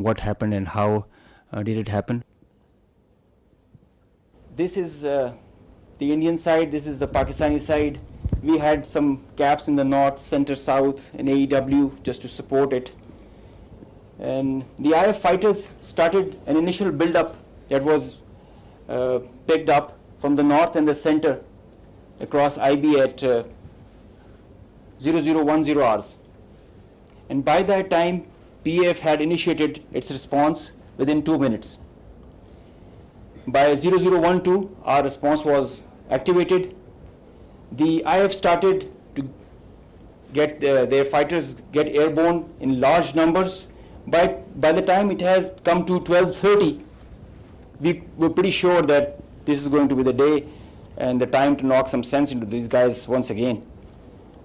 what happened and how did it happen. This is the Indian side, this is the Pakistani side. We had some gaps in the north, center, south, and AEW just to support it. And the IF fighters started an initial build-up that was picked up from the north and the center across IB at 0010 hours. And by that time, PAF had initiated its response within 2 minutes. By 0012, our response was activated. The IF started to get their fighters get airborne in large numbers. By the time it has come to 12:30, we were pretty sure that this is going to be the day and the time to knock some sense into these guys once again.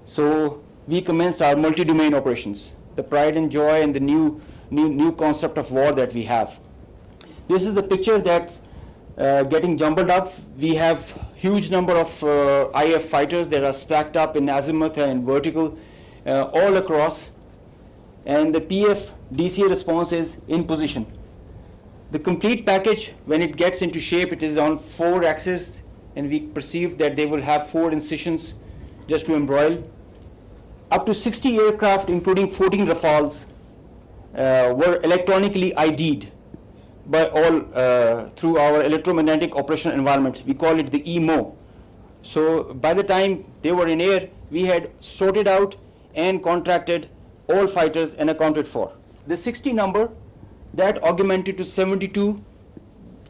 So we commenced our multi-domain operations, the pride and joy and the new concept of war that we have. This is the picture that's getting jumbled up. We have huge number of IF fighters that are stacked up in azimuth and vertical all across, and the PF DCA response is in position. The complete package, when it gets into shape, it is on 4 axes, and we perceive that they will have 4 incisions just to embroil. Up to 60 aircraft, including 14 Rafales, were electronically ID'd by all through our electromagnetic operational environment. We call it the EMO. So by the time they were in air, we had sorted out and contracted all fighters and accounted for. The 60 number, that augmented to 72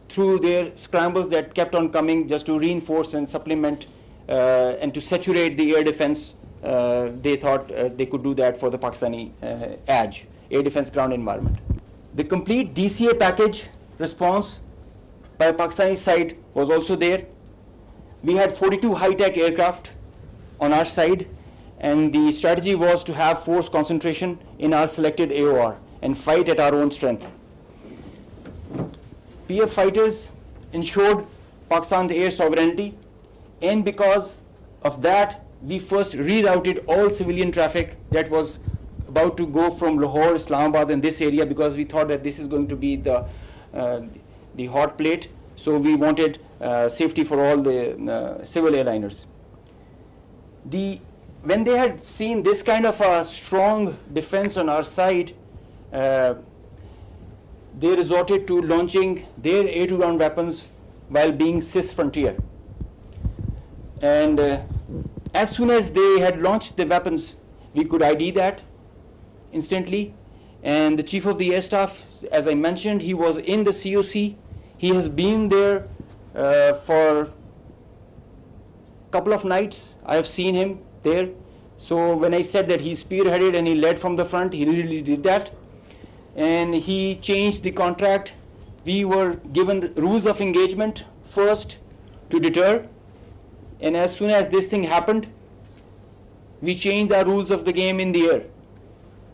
through their scrambles that kept on coming just to reinforce and supplement and to saturate the air defense. They thought they could do that for the Pakistani Aaj, air defense ground environment. The complete DCA package response by Pakistani side was also there. We had 42 high-tech aircraft on our side, and the strategy was to have force concentration in our selected AOR and fight at our own strength. PF fighters ensured Pakistan's air sovereignty, and because of that, we first rerouted all civilian traffic that was about to go from Lahore, Islamabad, in this area, because we thought that this is going to be the hot plate. So we wanted safety for all the civil airliners. When they had seen this kind of a strong defense on our side, they resorted to launching their air-to-ground weapons while being cis-frontier. And as soon as they had launched the weapons, we could ID that instantly. And the Chief of the Air Staff, as I mentioned, he was in the COC. He has been there for a couple of nights. I have seen him there. So when I said that he spearheaded and he led from the front, he really did that. And he changed the contract. We were given the rules of engagement first to deter. And as soon as this thing happened, we changed our rules of the game in the air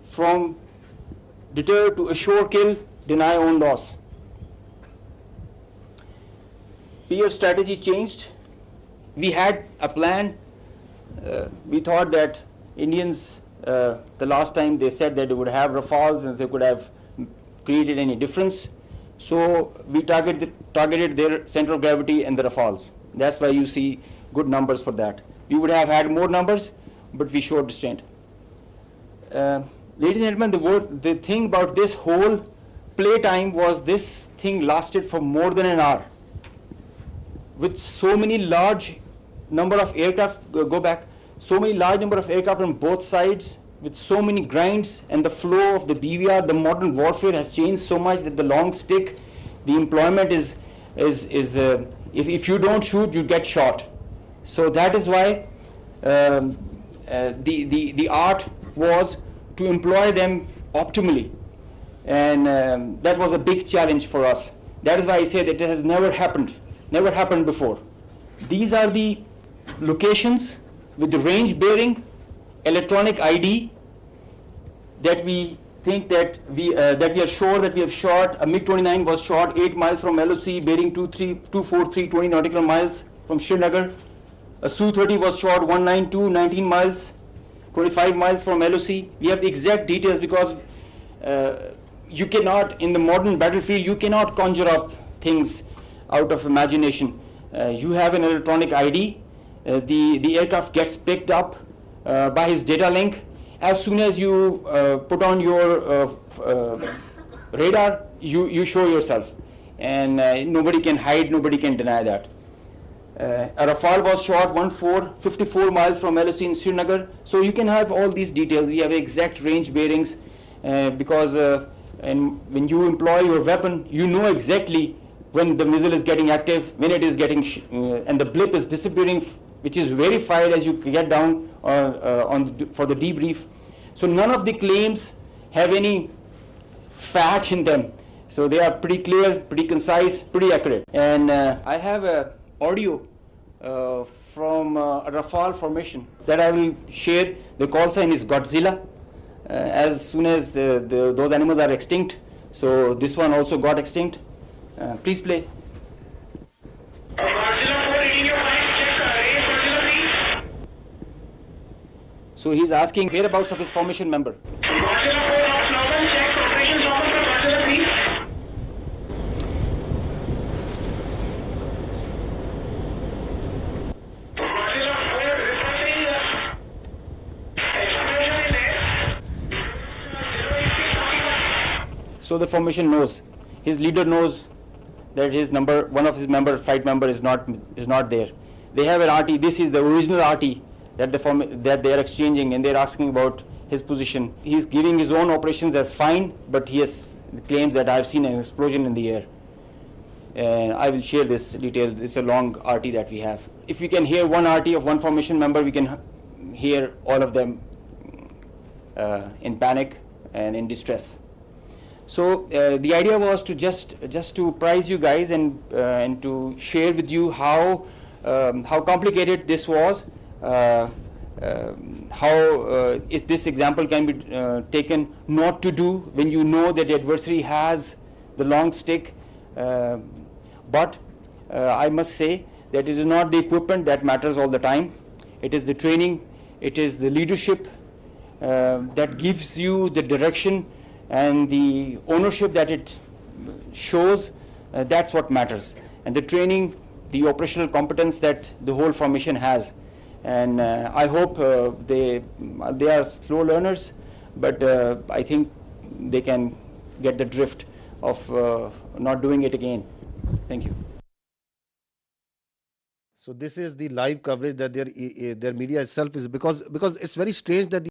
from deter to assure kill, deny own loss. PF strategy changed. We had a plan. We thought that Indians, the last time they said that they would have Rafales and they could have created any difference. So we targeted their center of gravity and the Rafales. That's why you see good numbers for that. We would have had more numbers, but we showed restraint. Ladies and gentlemen, the thing about this whole playtime was this thing lasted for more than an hour. With so many large number of aircraft, so many large number of aircraft on both sides, with so many grinds, and the flow of the BVR, the modern warfare has changed so much that the long stick, the employment is if you don't shoot, you get shot. So that is why the art was to employ them optimally, and that was a big challenge for us. That is why I say that it has never happened before. These are the locations with the range bearing, electronic ID that we think that we are sure that we have shot. A MiG-29 was shot 8 miles from LOC, bearing 243, 20 nautical miles from Srinagar. A Su-30 was shot 192, 19 miles, 25 miles from LOC. We have the exact details because you cannot, in the modern battlefield, you cannot conjure up things out of imagination. You have an electronic ID. The aircraft gets picked up by his data link. As soon as you put on your radar, you show yourself. And nobody can hide, nobody can deny that. A Rafale was shot 54 miles from LSC in Srinagar. So you can have all these details. We have exact range bearings because and when you employ your weapon, you know exactly when the missile is getting active, when it is getting, and the blip is disappearing, which is verified as you get down for the debrief. So none of the claims have any fat in them. So they are pretty clear, pretty concise, pretty accurate. And I have a audio from a Rafale formation that I will share. The call sign is Godzilla. As soon as those animals are extinct, so this one also got extinct. Please play. So he's asking whereabouts of his formation member. So the formation knows, his leader knows that his number, one of his flight member is not there. They have an RT. This is the original RT that they are exchanging, and they're asking about his position. He's giving his own operations as fine, but he has claims that I've seen an explosion in the air. And I will share this detail. It's a long RT that we have. If we can hear one RT of one formation member, we can hear all of them in panic and in distress. So the idea was to just to prize you guys and to share with you how complicated this was, how is this example can be taken not to do when you know that the adversary has the long stick. But I must say that it is not the equipment that matters all the time. It is the training, it is the leadership that gives you the direction and the ownership that it shows. That's what matters. And the training, the operational competence that the whole formation has. And I hope they are slow learners, but I think they can get the drift of not doing it again. Thank you. So this is the live coverage that their media itself is, because it's very strange that